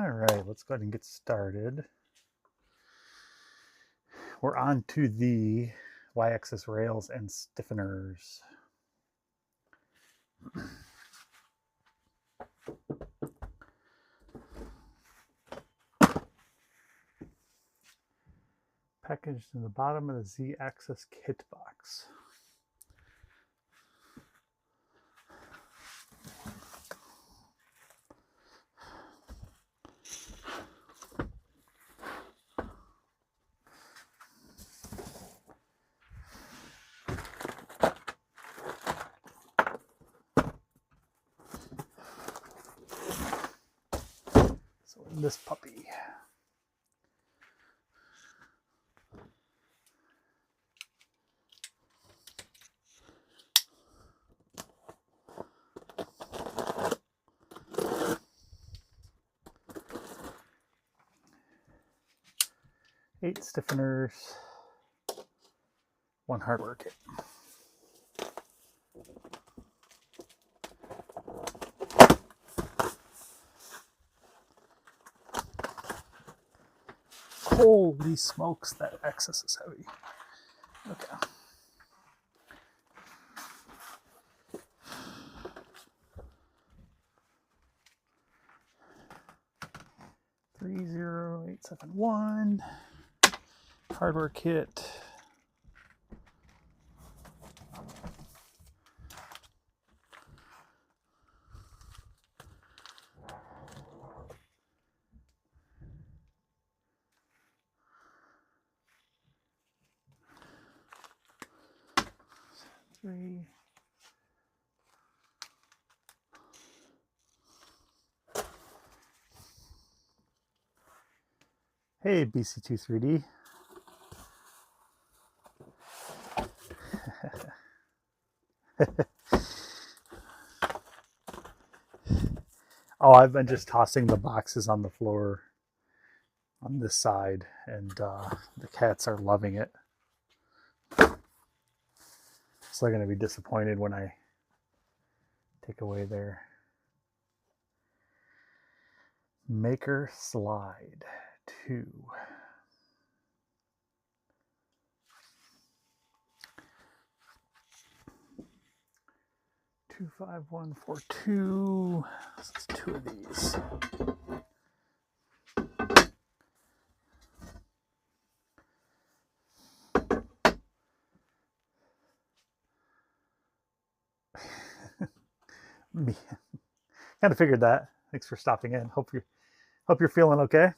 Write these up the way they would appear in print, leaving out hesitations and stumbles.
All right, let's go ahead and get started. We're on to the y-axis rails and stiffeners. Packaged in the bottom of the Z-axis kit box. So in this puppy. Eight stiffeners, one hardware kit. Holy smokes, that axis is heavy. Okay. $30871 hardware kit. Three. Hey, BC23D. Oh, I've been just tossing the boxes on the floor on this side, and the cats are loving it. So they're going to be disappointed when I take away their maker slide 2. $25142. This is 2 of these. Kind of figured that. Thanks for stopping in. Hope you're feeling okay.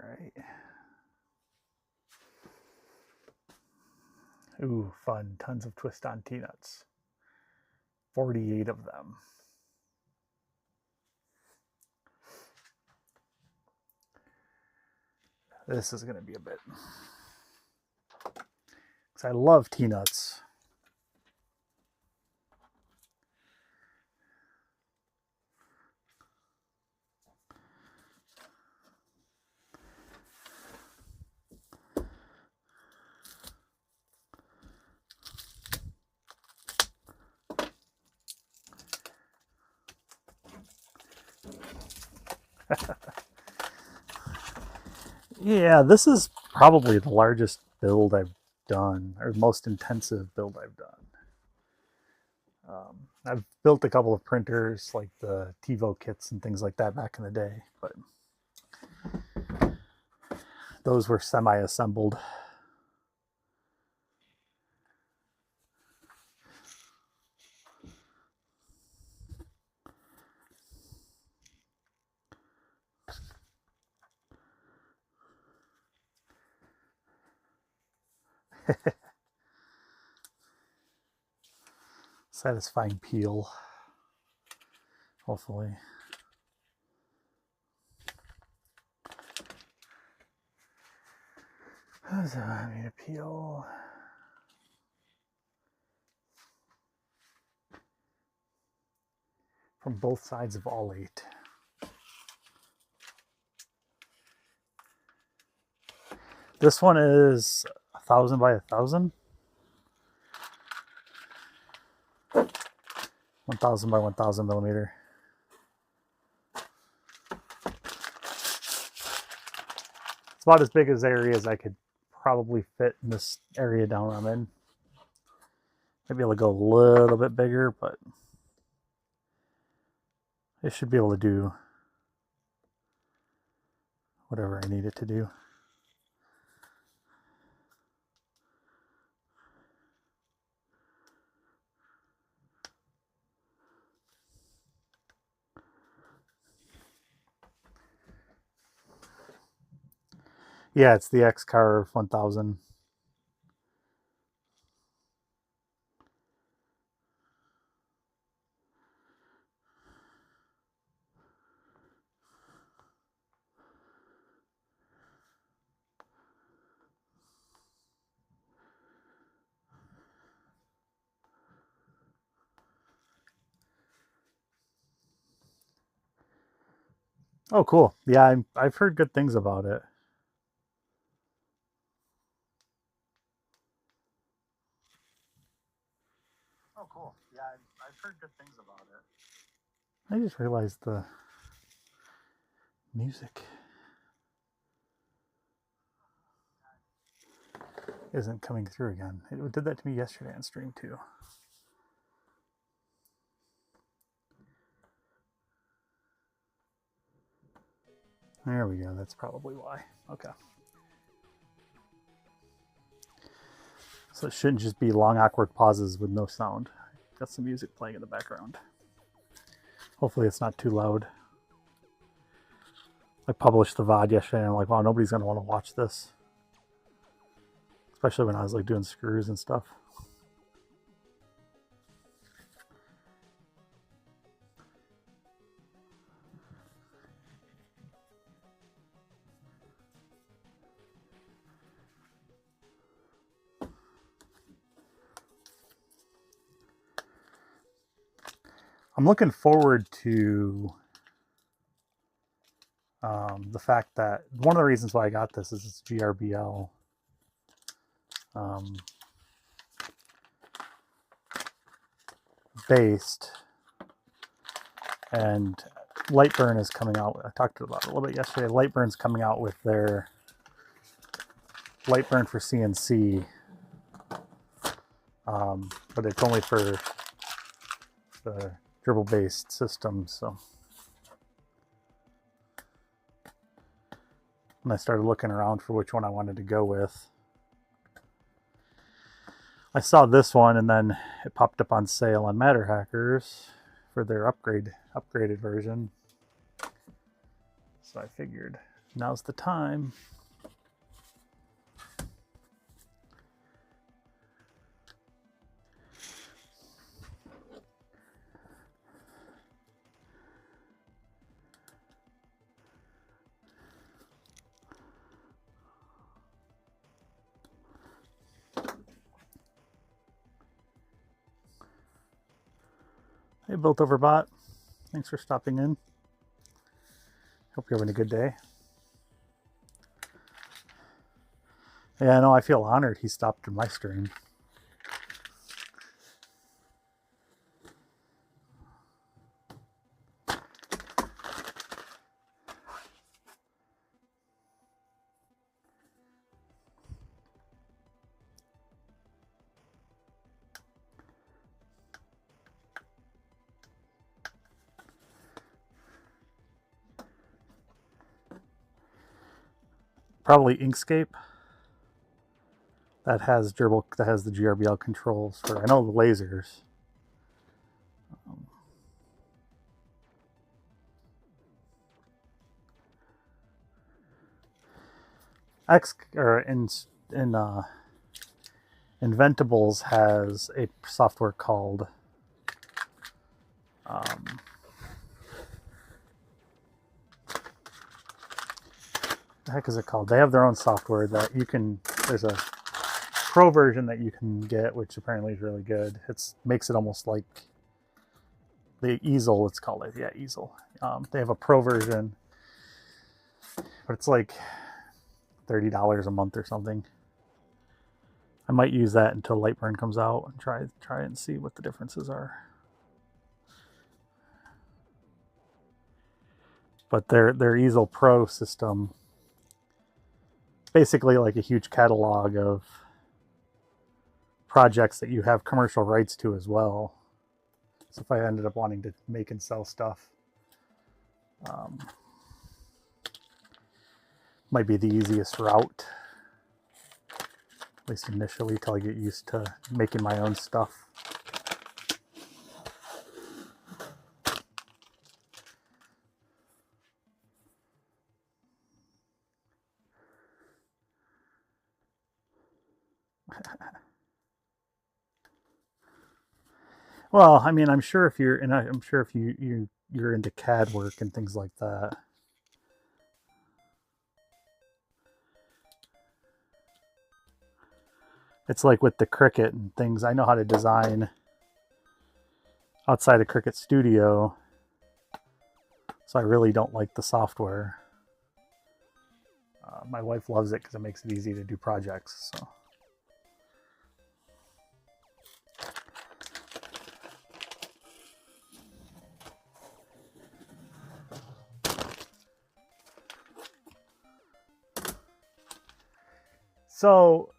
All right. Ooh, fun. Tons of twist-on T-nuts. 48 of them. This is going to be a bit. Because I love T-nuts. Yeah, this is probably the largest build I've done, or most intensive build I've done. I've built a couple of printers, like the TiVo kits and things like that back in the day, but those were semi-assembled. Satisfying peel, hopefully. So I need a peel. From both sides of all 8. This one is 1,000 by 1,000. 1000 by 1000 millimeter. It's about as big as area as I could probably fit in this area down I'm in. Maybe I'll go a little bit bigger, but it should be able to do whatever I need it to do. Yeah, it's the X-Carve 1000. Oh, cool. Yeah, I've heard good things about it. Oh, cool. Yeah, I've heard good things about it. I just realized the music isn't coming through again. It did that to me yesterday on stream too. There we go. That's probably why. Okay. So it shouldn't just be long, awkward pauses with no sound. Got some music playing in the background. Hopefully it's not too loud. I published the VOD yesterday and I'm like, wow, nobody's going to want to watch this. Especially when I was like doing screws and stuff. I'm looking forward to the fact that one of the reasons why I got this is it's GRBL. Based, and Lightburn is coming out. I talked about it a little bit yesterday. Lightburn's coming out with their Lightburn for CNC, but it's only for the dribble-based systems. So when I started looking around for which one I wanted to go with, I saw this one, and then it popped up on sale on Matter Hackers for their upgraded version. So I figured now's the time. Hey, Built Over Bot. Thanks for stopping in. Hope you're having a good day. Yeah, I know. I feel honored he stopped in my stream. Probably Inkscape. That has the GRBL controls for, I know, the lasers. Inventables has a software called the heck is it called? They have their own software that you can, there's a pro version that you can get, which apparently is really good. It makes it almost like the easel, it's called. Yeah, easel. They have a pro version, but it's like $30 a month or something. I might use that until Lightburn comes out and try it and see what the differences are. But their Easel Pro system, basically like a huge catalog of projects that you have commercial rights to as well. So if I ended up wanting to make and sell stuff, might be the easiest route, at least initially, till I get used to making my own stuff. Well, I mean, I'm sure if you're, and I'm sure if you're into CAD work and things like that. It's like with the Cricut and things. I know how to design outside of Cricut Studio, so I really don't like the software. My wife loves it because it makes it easy to do projects. So. So,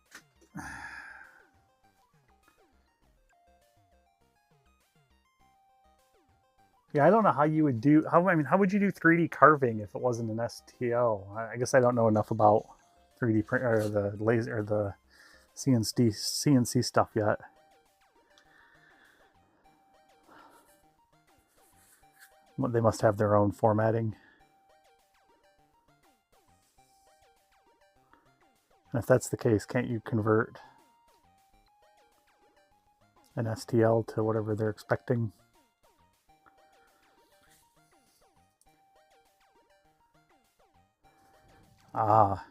yeah, I don't know how you would do, how would you do 3D carving if it wasn't an STL? I guess I don't know enough about 3D print or the laser or the CNC stuff yet. They must have their own formatting. And if that's the case, can't you convert an STL to whatever they're expecting? Ah.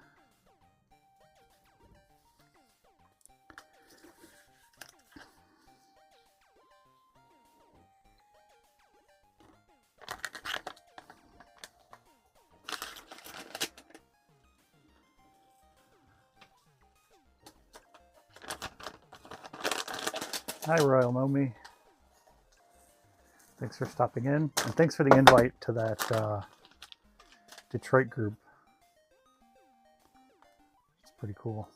Hi, Royal Momi. Thanks for stopping in. And thanks for the invite to that Detroit group. It's pretty cool.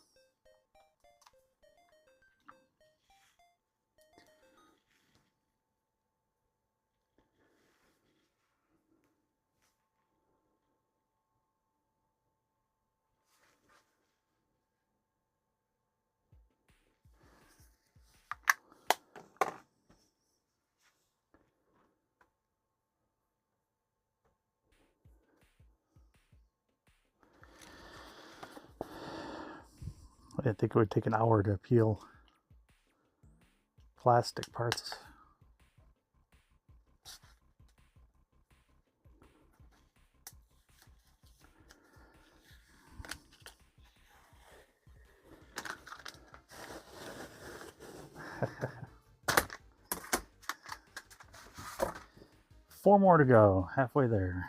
I didn't think it would take an hour to peel plastic parts. Four more to go, halfway there.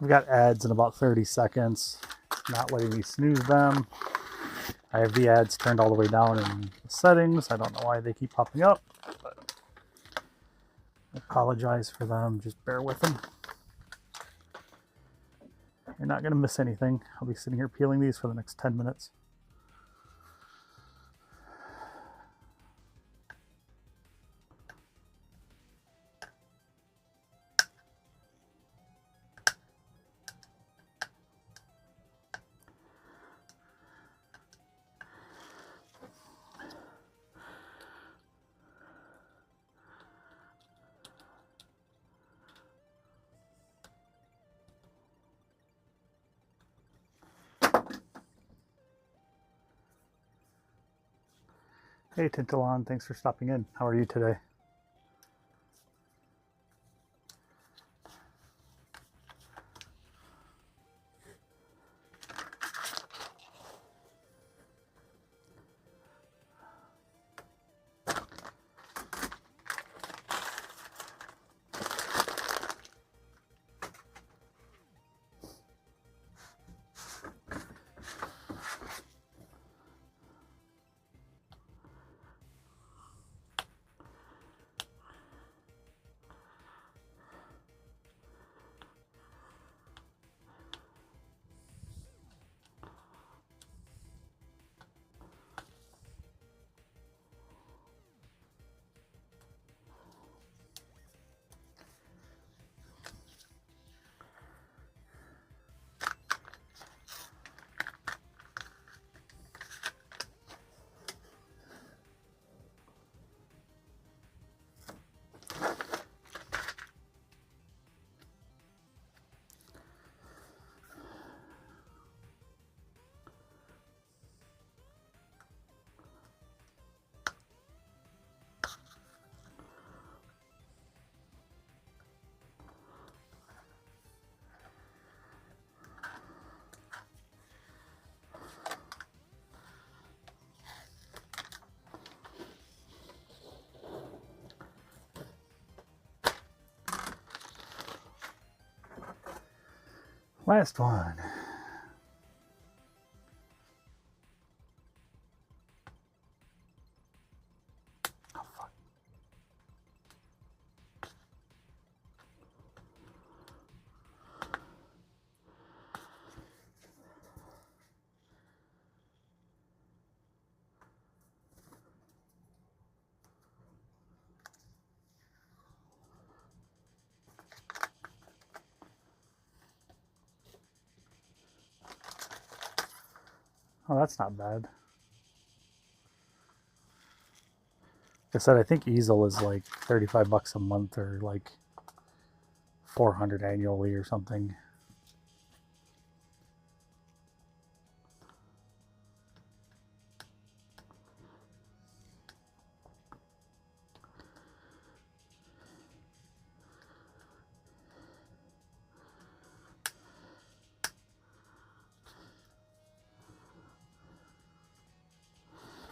I've got ads in about 30 seconds, not letting me snooze them. I have the ads turned all the way down in the settings. I don't know why they keep popping up, but I apologize for them, just bear with them. You're not going to miss anything. I'll be sitting here peeling these for the next 10 minutes. Hey Tintalon, thanks for stopping in. How are you today? Last one. Oh, fuck. Oh, that's not bad. Like I said, I think easel is like 35 bucks a month or like 400 annually or something.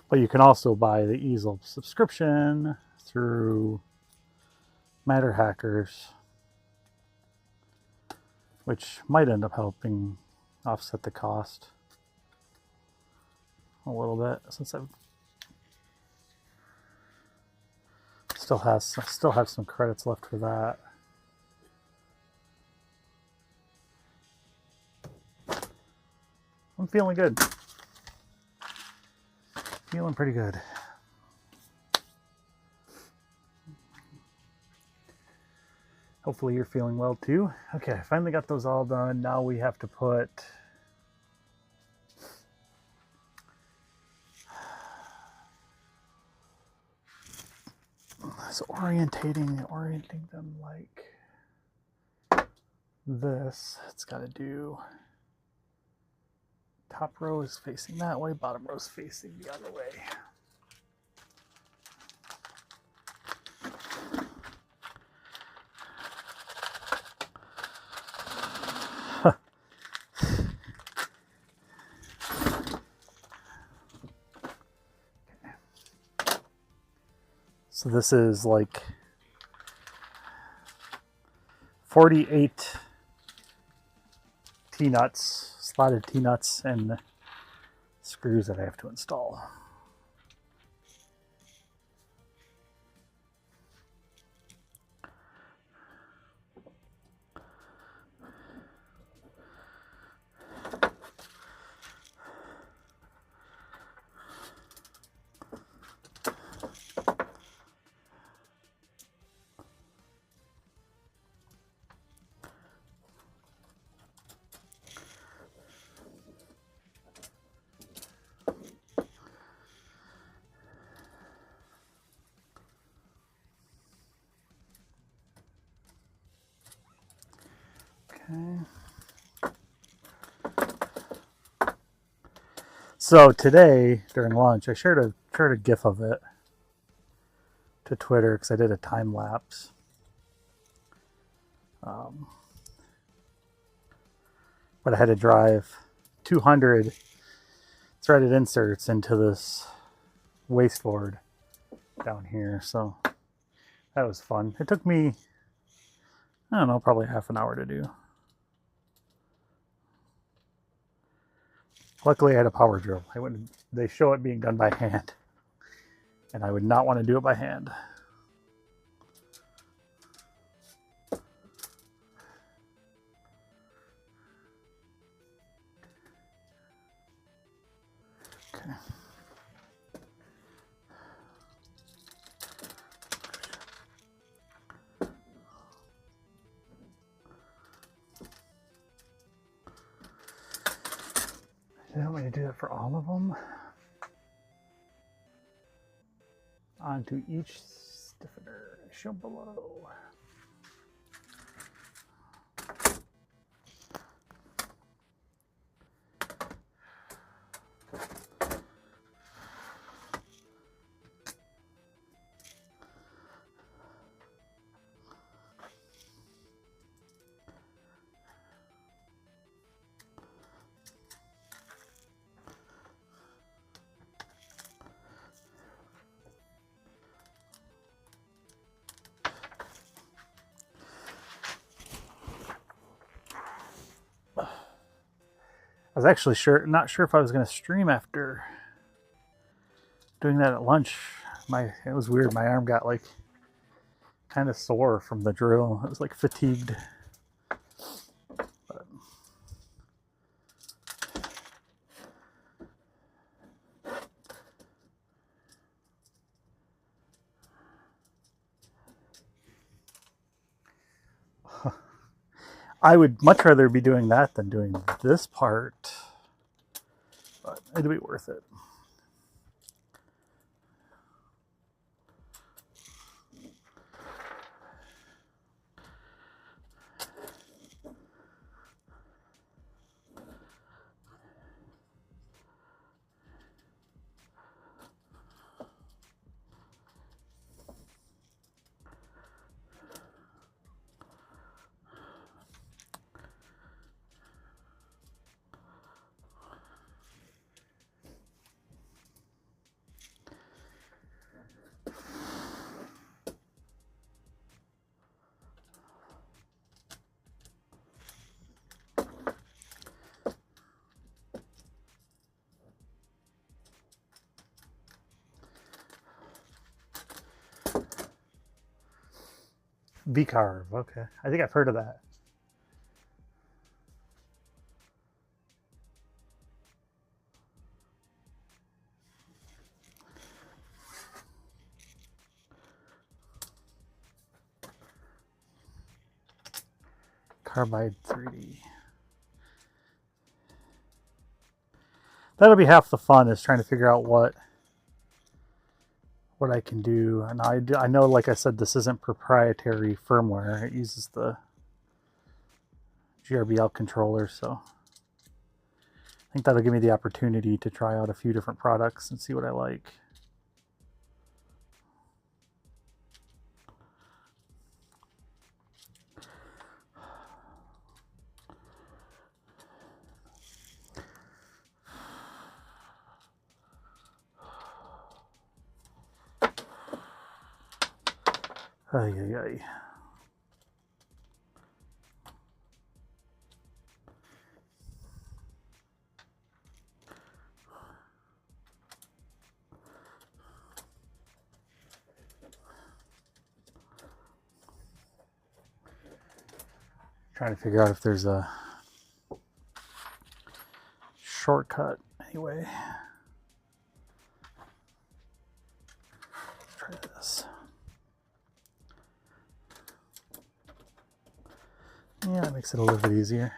But you can also buy the easel subscription through Matter Hackers, which might end up helping offset the cost a little bit, since I still have some credits left for that. I'm feeling good. Feeling pretty good. Hopefully you're feeling well too. Okay, I finally got those all done. Now we have to put so orienting them like this. It's got to do top row is facing that way, bottom row is facing the other way. So this is like 48 T-nuts, slotted T-nuts, and screws that I have to install. So today during lunch, I shared a GIF of it to Twitter because I did a time lapse. But I had to drive 200 threaded inserts into this wasteboard down here, so that was fun. It took me, I don't know, probably half an hour to do. Luckily I had a power drill. They show it being done by hand, and I would not want to do it by hand. Okay. Do you want me to do that for all of them? Onto each stiffener, shown below. I was actually not sure if I was going to stream after doing that at lunch. It was weird. My arm got like kind of sore from the drill. It was like fatigued. But I would much rather be doing that than doing this part, but it'll be worth it. V-Carve, okay. I think I've heard of that. Carbide 3D. That'll be half the fun, is trying to figure out what I can do. And I know, like I said, this isn't proprietary firmware. It uses the GRBL controller, so I think that'll give me the opportunity to try out a few different products and see what I like. Ay, ay, ay. Trying to figure out if there's a shortcut anyway. Let's try this. Yeah, that makes it a little bit easier.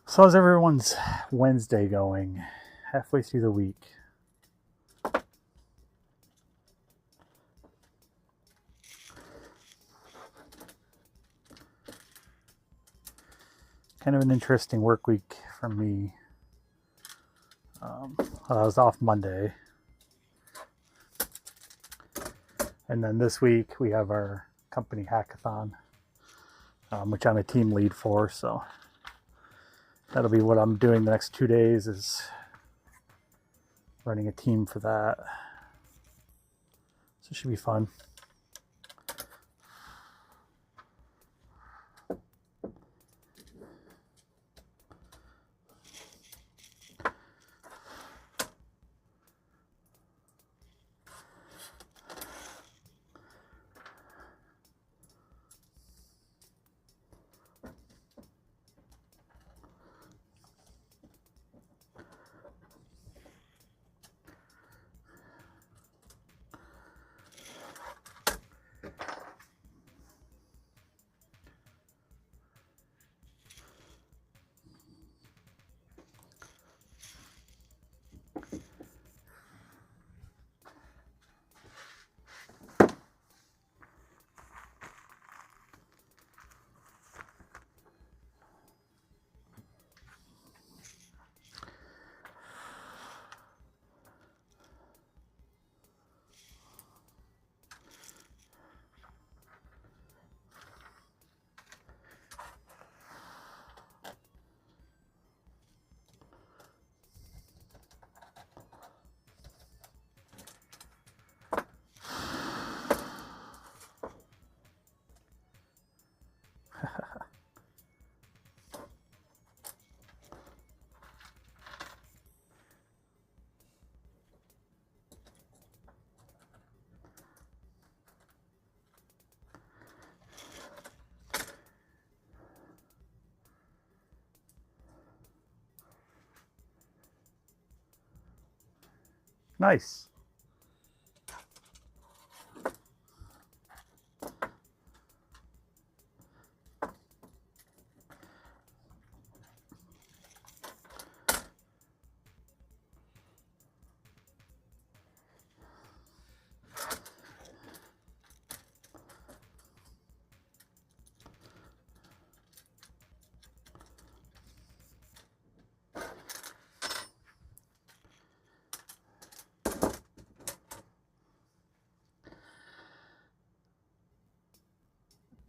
So how's everyone's Wednesday going? Halfway through the week. Kind of an interesting work week for me. I was off Monday. And then this week we have our company hackathon, which I'm a team lead for. So that'll be what I'm doing the next 2 days, is running a team for that. So it should be fun. Nice.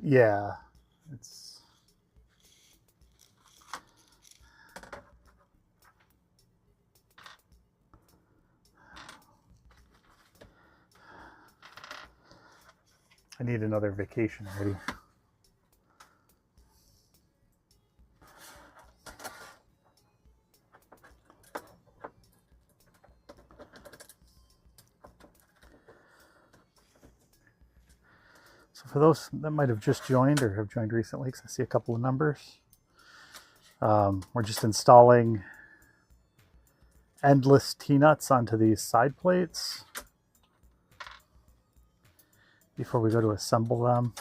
Yeah, it's I need another vacation already. So for those that might have just joined or have joined recently, because I see a couple of numbers, we're just installing endless T-nuts onto these side plates before we go to assemble them.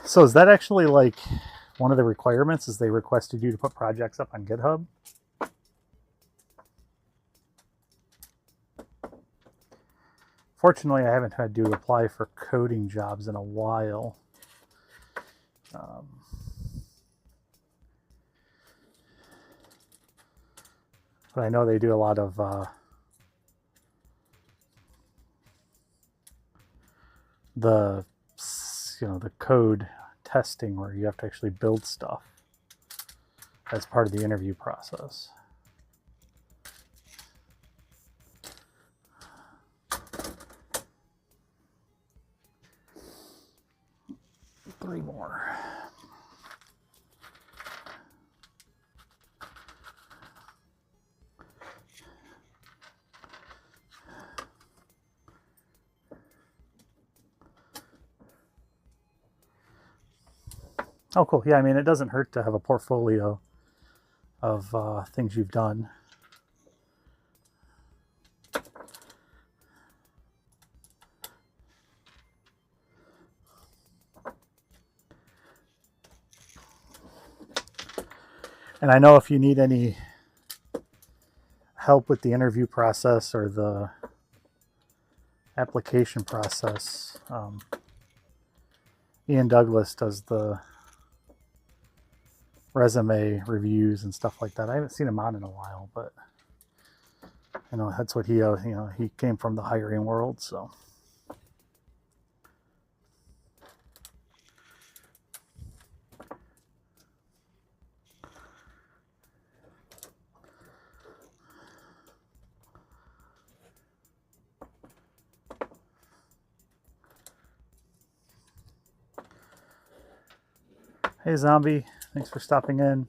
So is that actually like one of the requirements, is they requested you to put projects up on GitHub? Fortunately, I haven't had to apply for coding jobs in a while. But I know they do a lot of the code testing, where you have to actually build stuff as part of the interview process. Three more. Oh, cool. Yeah, I mean, it doesn't hurt to have a portfolio of things you've done. And I know if you need any help with the interview process or the application process, Ian Douglas does the resume reviews and stuff like that. I haven't seen him on in a while, but you know, that's what he he came from the hiring world, so. Hey Zombie, thanks for stopping in.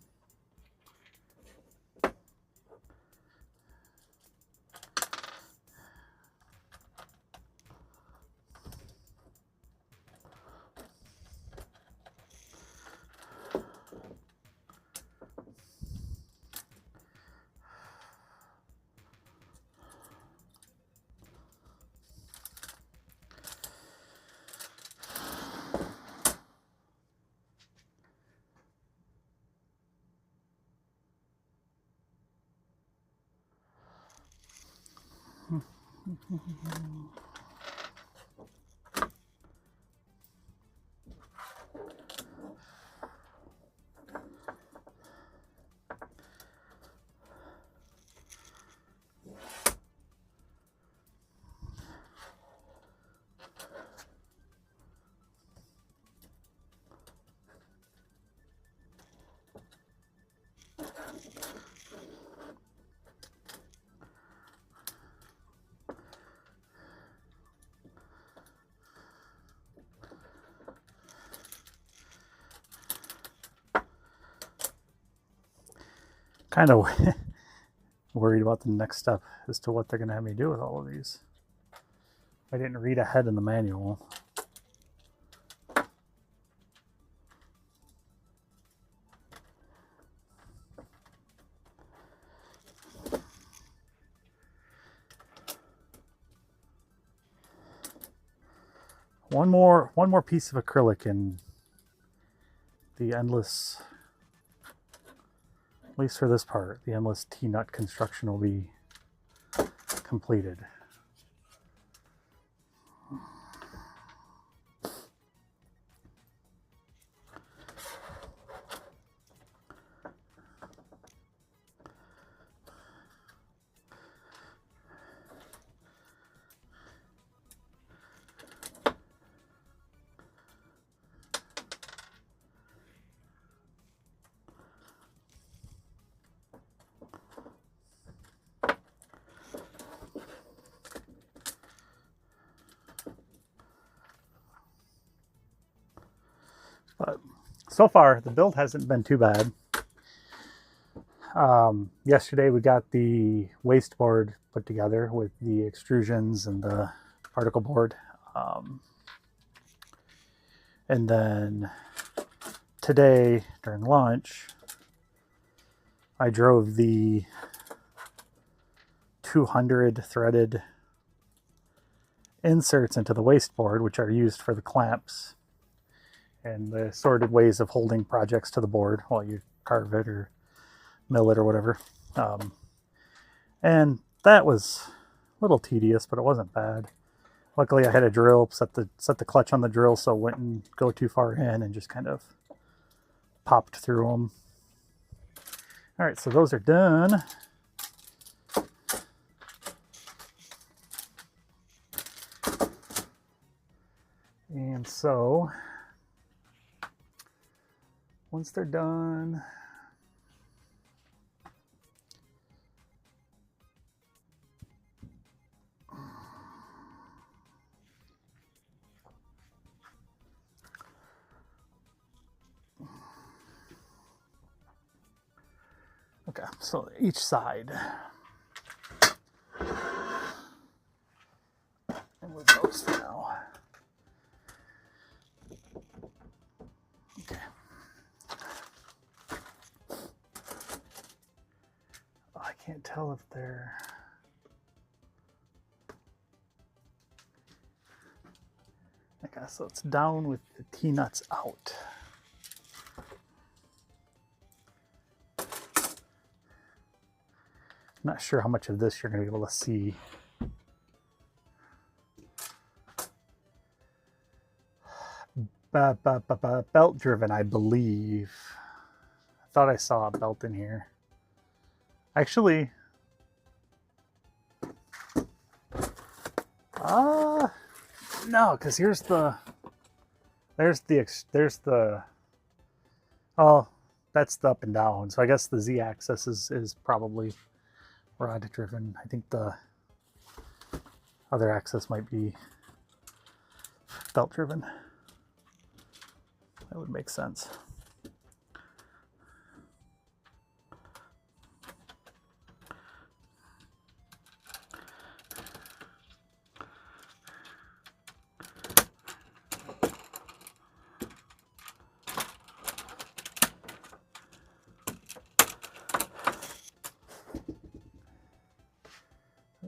Kind of worried about the next step as to what they're going to have me do with all of these. I didn't read ahead in the manual. One more piece of acrylic and the endless, at least for this part, the endless T-nut construction will be completed. But so far, the build hasn't been too bad. Yesterday we got the waste board put together with the extrusions and the particle board. And then today during lunch, I drove the 200 threaded inserts into the waste board, which are used for the clamps and the assorted ways of holding projects to the board while you carve it or mill it or whatever. And that was a little tedious, but it wasn't bad. Luckily I had a drill, set the clutch on the drill so it wouldn't go too far in, and just kind of popped through them. All right, so those are done. And so once they're done, okay, so each side. Remove those for now. Okay. tell if they're... Okay, so it's down with the T-nuts out. Not sure how much of this you're going to be able to see. Belt driven, I believe. I thought I saw a belt in here. Actually, no, because there's the, oh, that's the up and down. So I guess the Z-axis is probably rod driven. I think the other axis might be belt driven. That would make sense.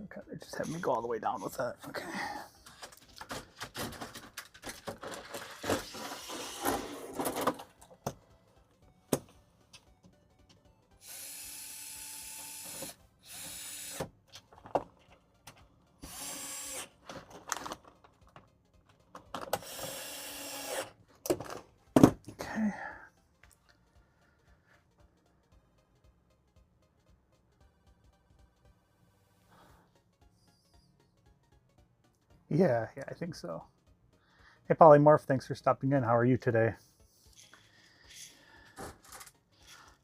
Okay, they just have me go all the way down with that. Okay. Okay. Yeah, I think so. Hey, Polymorph, thanks for stopping in. How are you today?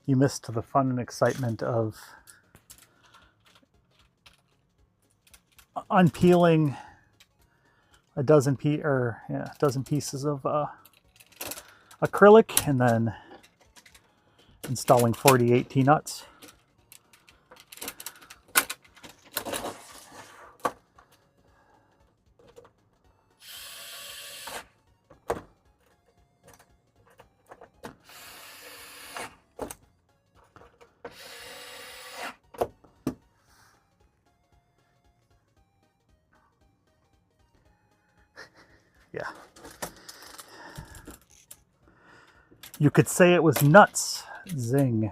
You missed the fun and excitement of unpeeling a dozen pieces of acrylic and then installing 48 T-nuts. Yeah. You could say it was nuts. Zing.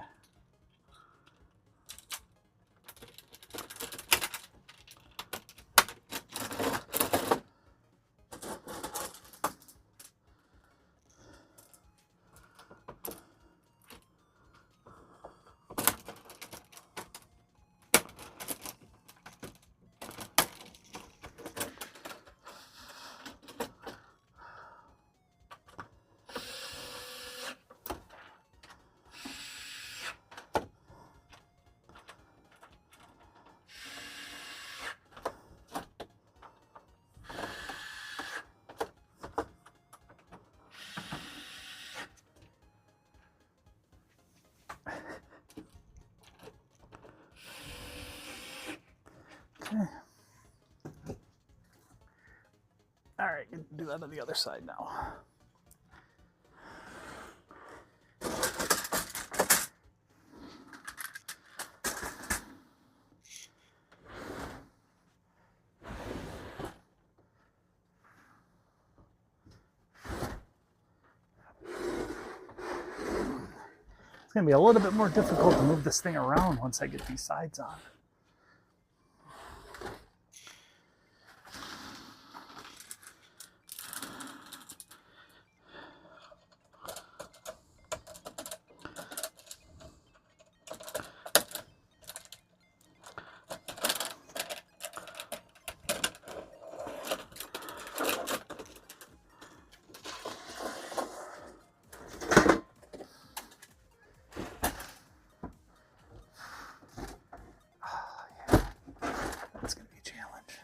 Okay. All right, do that on the other side now. It's going to be a little bit more difficult to move this thing around once I get these sides on. That's going to be a challenge.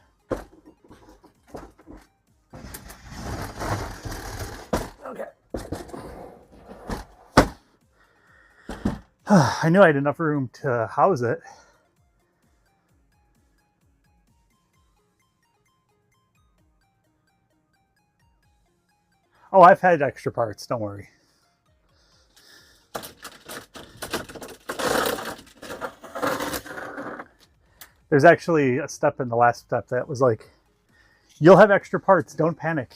Okay. I knew I had enough room to house it. Oh, I've had extra parts, don't worry. There's actually a step in the last step that was like, you'll have extra parts, don't panic.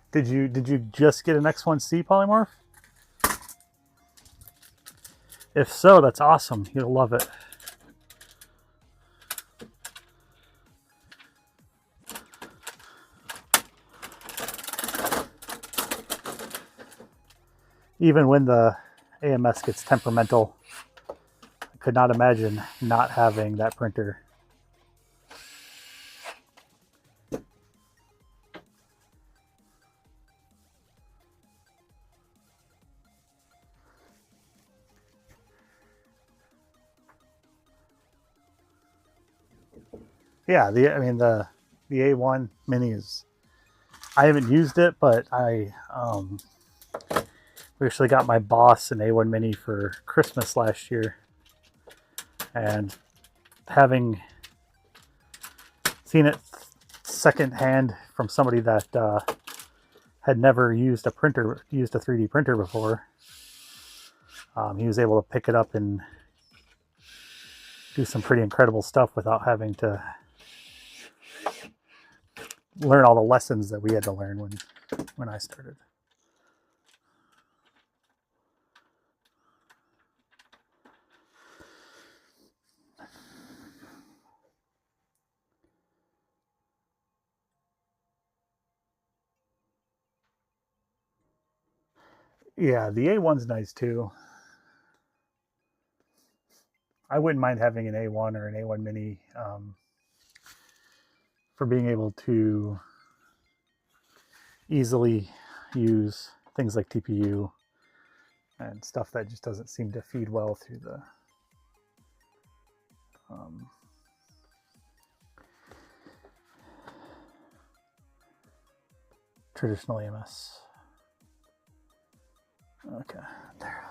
Did you just get an X1C polymorph? If so, that's awesome. You'll love it. Even when the AMS gets temperamental, I could not imagine not having that printer. Yeah, I mean the A1 Mini is, I haven't used it, but we actually got my boss an A1 Mini for Christmas last year, and having seen it secondhand from somebody that had never used a 3D printer before, he was able to pick it up and do some pretty incredible stuff without having to learn all the lessons that we had to learn when I started. Yeah, the A1's nice too. I wouldn't mind having an A1 or an A1 Mini for being able to easily use things like TPU and stuff that just doesn't seem to feed well through the traditional EMS. Okay, there.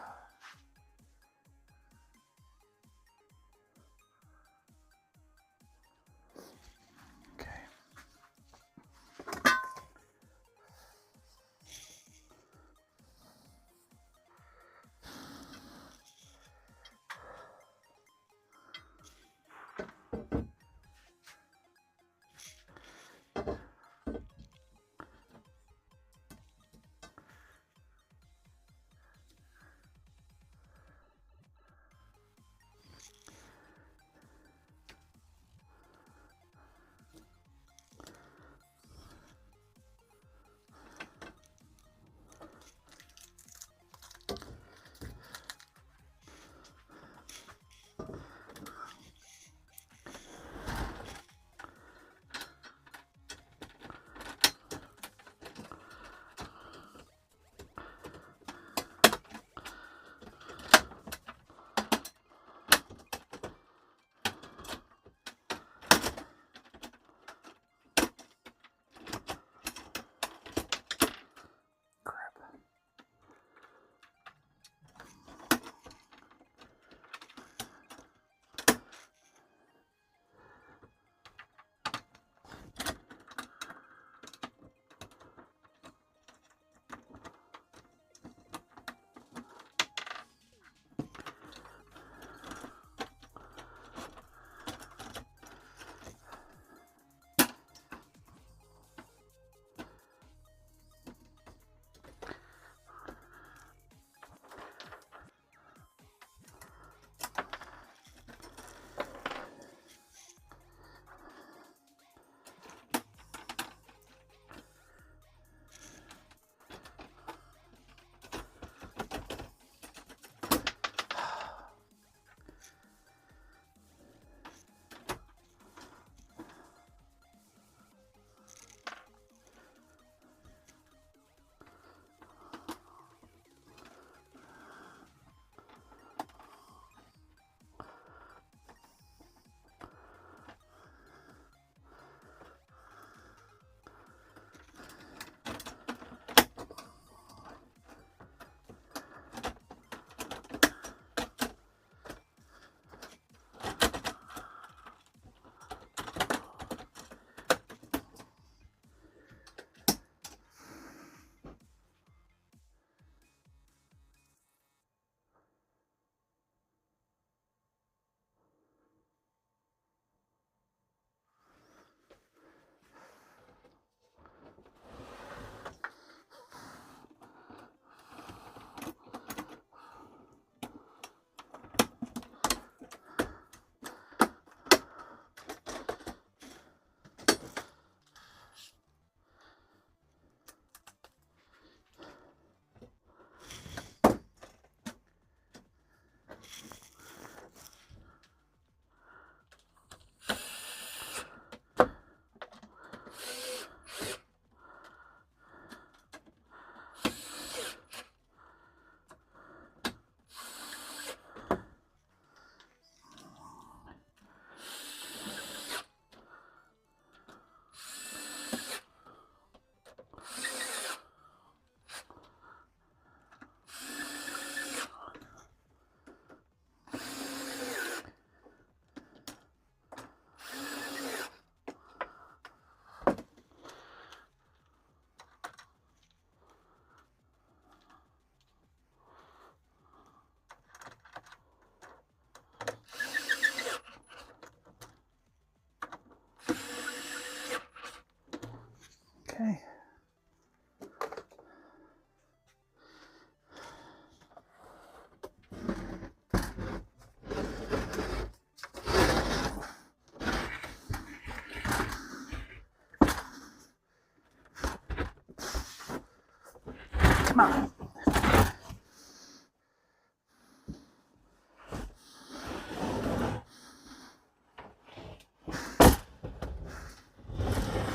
Come on.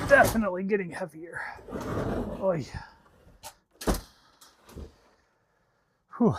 Definitely getting heavier. Oy. Whew.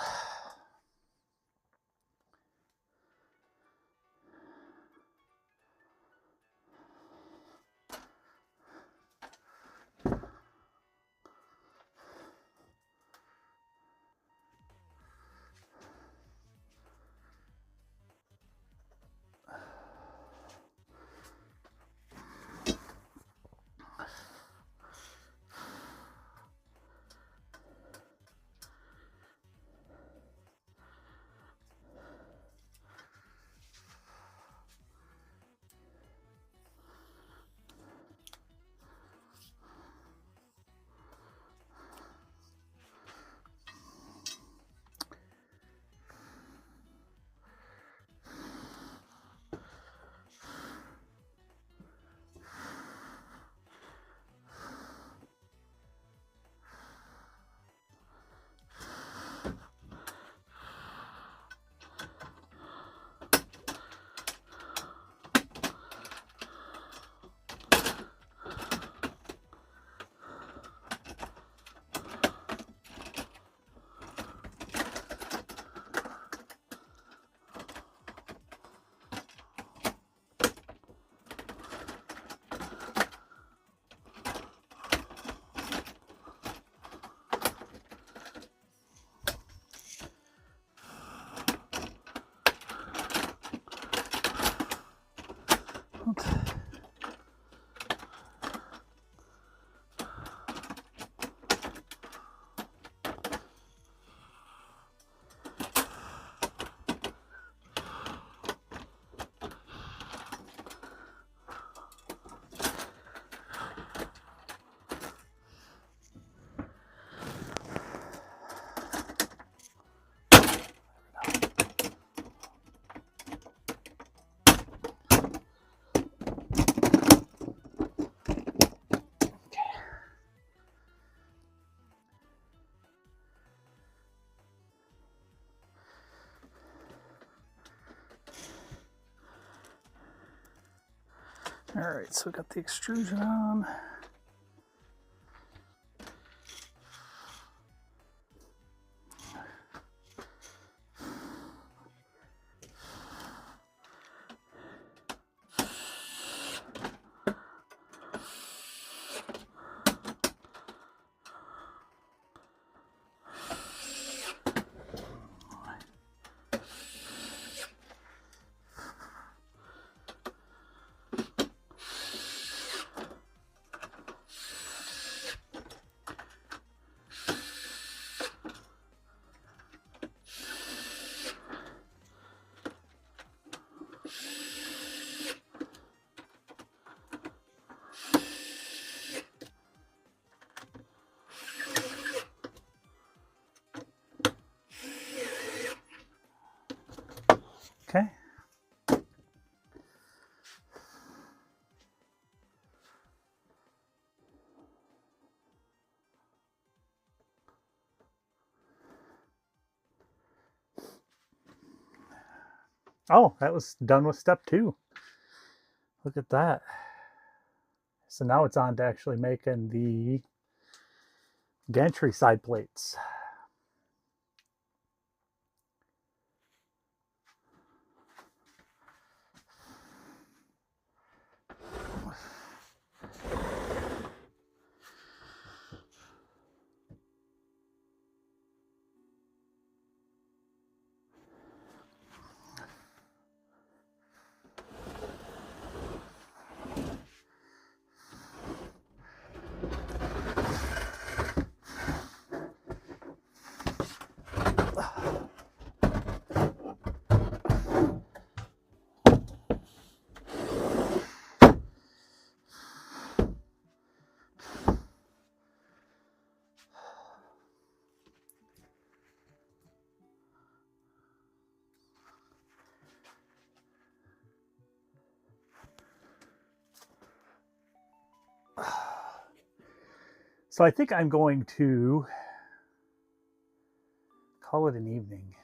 All right, so we got the extrusion on. Okay. Oh, that was done with step 2. Look at that. So now it's on to actually making the gantry side plates. So I think I'm going to call it an evening.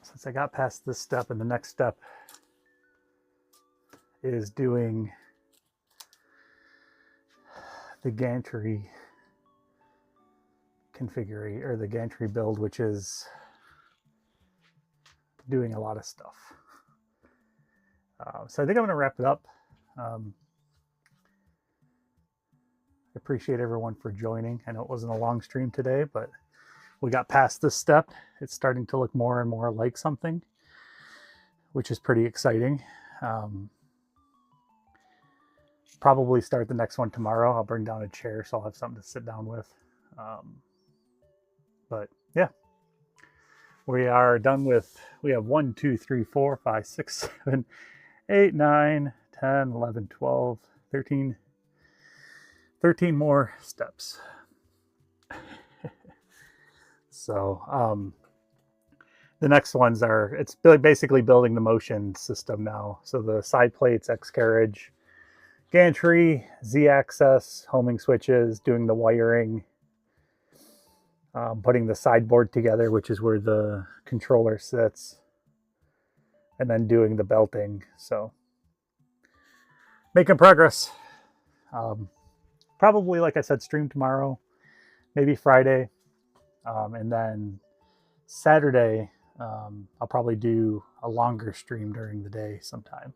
Since I got past this step, and the next step is doing the gantry configuration, or the gantry build, which is doing a lot of stuff. So I think I'm going to wrap it up. I appreciate everyone for joining. I know it wasn't a long stream today, but we got past this step. It's starting to look more and more like something, which is pretty exciting. Probably start the next one tomorrow. I'll bring down a chair so I'll have something to sit down with. But yeah, we are done with, we have 1, 2, 3, 4, 5, 6, 7, 8, 9, 10, 11, 12, 13 more steps. So the next ones are, it's basically building the motion system now. So the side plates, X carriage, gantry, Z-axis, homing switches, doing the wiring, putting the sideboard together, which is where the controller sits, and then doing the belting. So making progress. Probably, like I said, stream tomorrow, maybe Friday, and then Saturday I'll probably do a longer stream during the day sometime.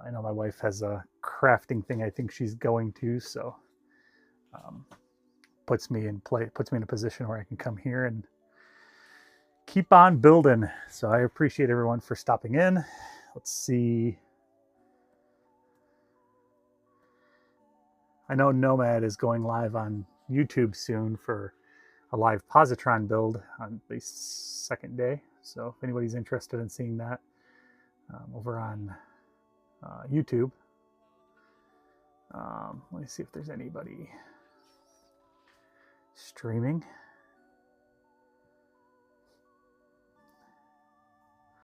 I know my wife has a crafting thing I think she's going to, so puts me in a position where I can come here and keep on building. So I appreciate everyone for stopping in. Let's see. I know Nomad is going live on YouTube soon for a live positron build on the second day. So if anybody's interested in seeing that over on YouTube, let me see if there's anybody streaming.